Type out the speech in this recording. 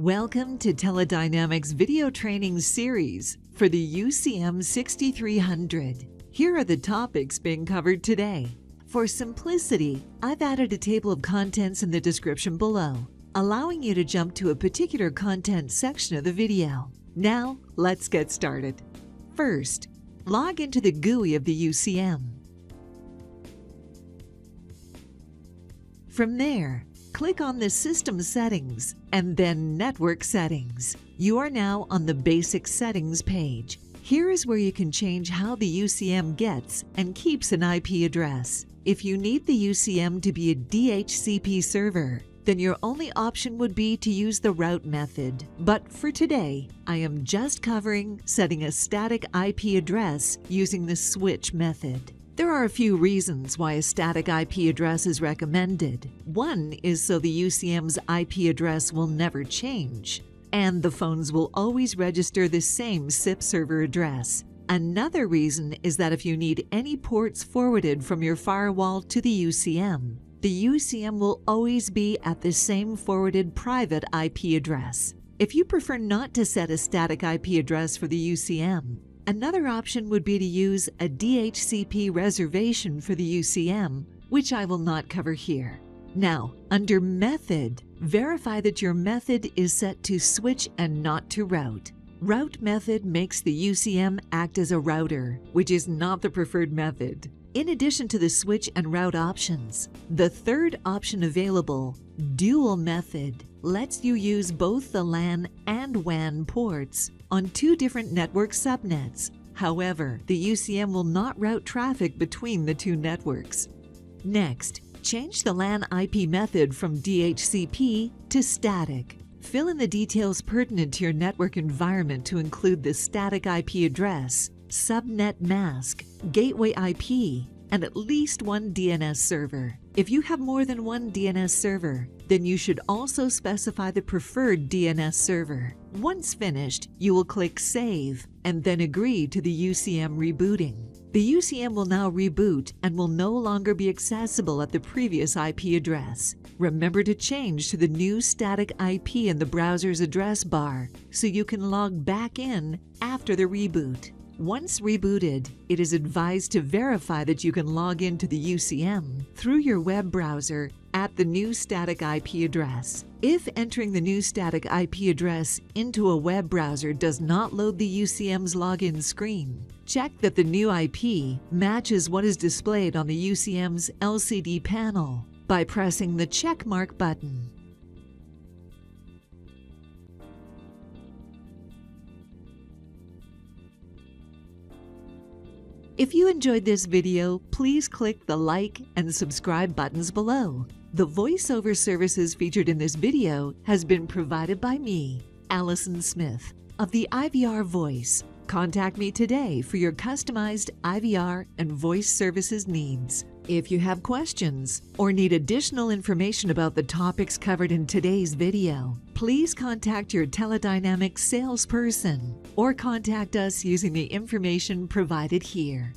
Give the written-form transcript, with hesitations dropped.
Welcome to Teledynamics video training series for the UCM6300. Here are the topics being covered today. For simplicity, I've added a table of contents in the description below, allowing you to jump to a particular content section of the video. Now, let's get started. First, log into the GUI of the UCM. From there, click on the System Settings and then Network Settings. You are now on the Basic Settings page. Here is where you can change how the UCM gets and keeps an IP address. If you need the UCM to be a DHCP server, then your only option would be to use the route method. But for today, I am just covering setting a static IP address using the switch method. There are a few reasons why a static IP address is recommended. One is so the UCM's IP address will never change, and the phones will always register the same SIP server address. Another reason is that if you need any ports forwarded from your firewall to the UCM will always be at the same forwarded private IP address. If you prefer not to set a static IP address for the UCM, another option would be to use a Dhcp reservation for the UCM, which I will not cover here. Now, under Method, verify that your method is set to switch and not to route. Route method makes the UCM act as a router, which is not the preferred method. In addition to the switch and route options, the third option available, Dual Method, lets you use both the LAN and WAN ports on two different network subnets. However, the UCM will not route traffic between the two networks. Next, change the LAN IP method from DHCP to static. Fill in the details pertinent to your network environment to include the static IP address, subnet mask, gateway IP, and at least one DNS server. If you have more than one DNS server, then you should also specify the preferred DNS server. Once finished, you will click Save and then agree to the UCM rebooting. The UCM will now reboot and will no longer be accessible at the previous IP address. Remember to change to the new static IP in the browser's address bar so you can log back in after the reboot. Once rebooted, it is advised to verify that you can log into the UCM through your web browser at the new static IP address. If entering the new static IP address into a web browser does not load the UCM's login screen, check that the new IP matches what is displayed on the UCM's LCD panel by pressing the checkmark button. If you enjoyed this video, please click the like and subscribe buttons below. The voiceover services featured in this video has been provided by me, Allison Smith, of the IVR Voice. Contact me today for your customized IVR and voice services needs. If you have questions or need additional information about the topics covered in today's video, please contact your Teledynamics salesperson or contact us using the information provided here.